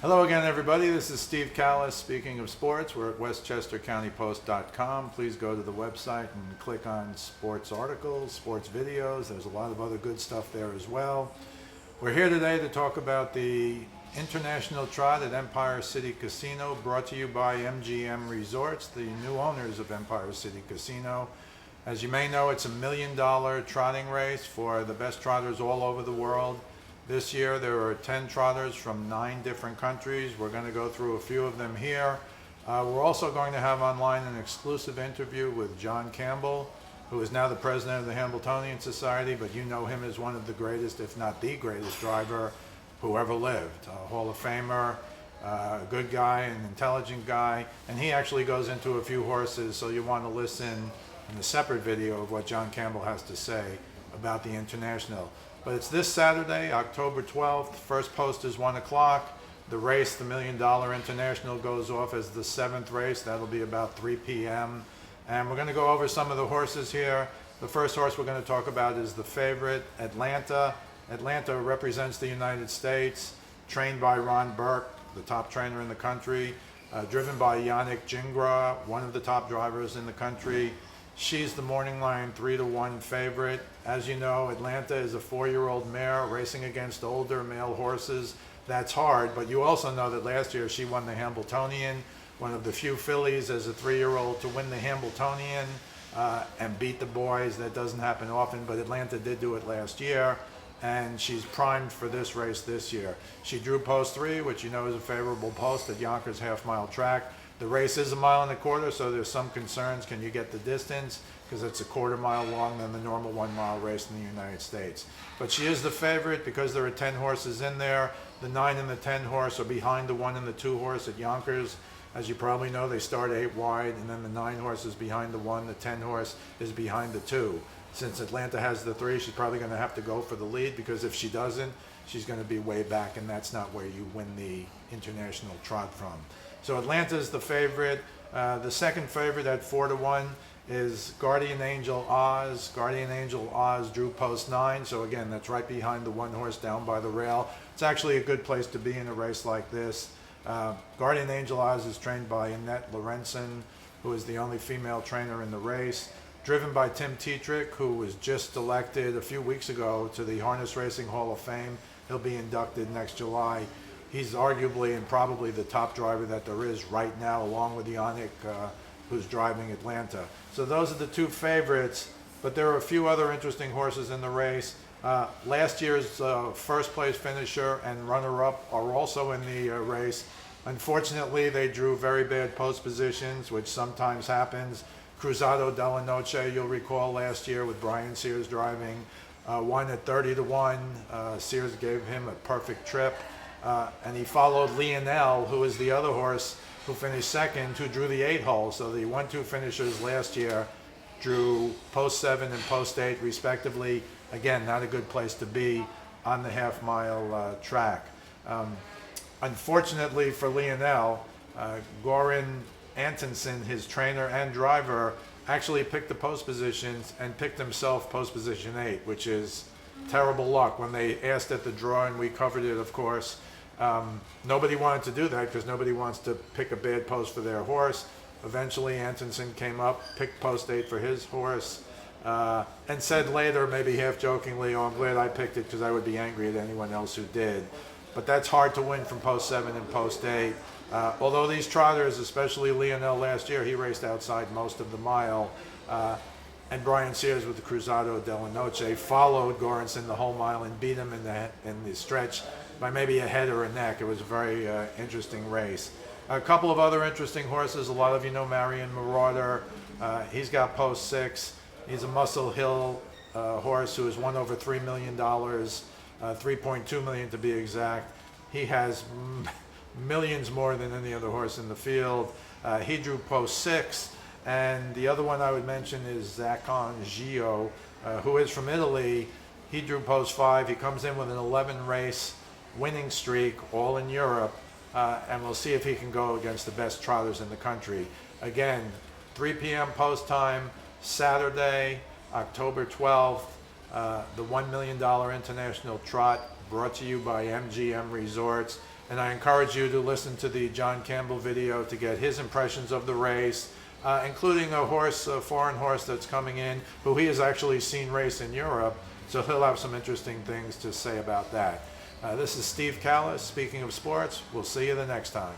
Hello again, everybody. This is Steve Kallas. Speaking of sports, we're at westchestercountypost.com. Please go to the website and click on sports articles, sports videos. There's a lot of other good stuff there as well. We're here today to talk about the International Trot at Empire City Casino, brought to you by MGM Resorts, the new owners of Empire City Casino. As you may know, it's $1 million trotting race for the best trotters all over the world. This year there are 10 trotters from 9 different countries. We're going to go through a few of them here. We're also going to have online an exclusive interview with John Campbell, who is now the president of the Hambletonian Society, but you know him as one of the greatest, if not the greatest driver who ever lived. A Hall of Famer, a good guy, an intelligent guy, and he actually goes into a few horses, so you want to listen in a separate video of what John Campbell has to say about the International. But it's this Saturday, October 12th. First post is 1 o'clock. The race, the $1 Million International, goes off as the 7th race. That'll be about 3 p.m. And we're going to go over some of the horses here. The first horse we're going to talk about is the favorite, Atlanta. Atlanta represents the United States, trained by Ron Burke, the top trainer in the country, driven by Yannick Gingras, one of the top drivers in the country. She's the morning line 3-1 favorite. As you know, Atlanta is a 4-year-old mare racing against older male horses. That's hard, but you also know that last year she won the Hambletonian, one of the few fillies as a 3-year-old to win the Hambletonian and beat the boys. That doesn't happen often, but Atlanta did do it last year, and she's primed for this race this year. She drew post 3, which you know is a favorable post at Yonkers half-mile track. The race is 1.25 miles, so there's some concerns. Can you get the distance? Because it's a 1/4 mile long than the normal 1 mile race in the United States. But she is the favorite because there are 10 horses in there. The 9 and the 10 horse are behind the 1 and the 2 horse at Yonkers. As you probably know, they start 8 wide, and then the 9 horse is behind the 1, the 10 horse is behind the 2. Since Atlanta has the 3, she's probably going to have to go for the lead, because if she doesn't, she's going to be way back, and that's not where you win the International Trot from. So Atlanta's the favorite. The second favorite at 4-1 is Guardian Angel Oz. Guardian Angel Oz drew post 9, so again, that's right behind the 1 horse down by the rail. It's actually a good place to be in a race like this. Guardian Angel Oz is trained by Annette Lorenzen, who is the only female trainer in the race. Driven by Tim Tetrick, who was just elected a few weeks ago to the Harness Racing Hall of Fame. He'll be inducted next July. He's arguably and probably the top driver that there is right now, along with Yannick, who's driving Atlanta. So those are the 2 favorites, but there are a few other interesting horses in the race. Last year's first place finisher and runner-up are also in the race. Unfortunately, they drew very bad post positions, which sometimes happens. Cruzado della Noche, you'll recall last year with Brian Sears driving, won at 30-1. Sears gave him a perfect trip. And he followed Lionel, who is the other horse who finished second, who drew the 8 hole. So the 1-2 finishers last year drew post 7 and post 8 respectively. Again, not a good place to be on the half-mile track. Unfortunately for Lionel, Goran Antonsen, his trainer and driver, actually picked the post positions and picked himself post position 8, which is terrible luck. When they asked at the draw, and we covered it, of course, nobody wanted to do that because nobody wants to pick a bad post for their horse. Eventually, Antonsen came up, picked post 8 for his horse, and said later, maybe half jokingly, "Oh, I'm glad I picked it because I would be angry at anyone else who did." But that's hard to win from post 7 and post 8. Although these trotters, especially Lionel last year, he raced outside most of the mile. And Brian Sears with the Cruzado della Noche followed Goranson the whole mile and beat him in the stretch by maybe a head or a neck. It was a very interesting race. A couple of other interesting horses. A lot of you know Marion Marauder. He's got post 6. He's a Muscle Hill horse who has won over $3 million, $3.2 million to be exact. He has millions more than any other horse in the field. He drew post 6. And the other one I would mention is Zacon Gio, who is from Italy. He drew post 5. He comes in with an 11-race winning streak, all in Europe, and we'll see if he can go against the best trotters in the country. Again, 3 p.m. post time, Saturday, October 12th, the $1 Million International Trot, brought to you by MGM Resorts. And I encourage you to listen to the John Campbell video to get his impressions of the race, including a foreign horse that's coming in, who he has actually seen race in Europe, so he'll have some interesting things to say about that. This is Steve Kallas, speaking of sports. We'll see you the next time.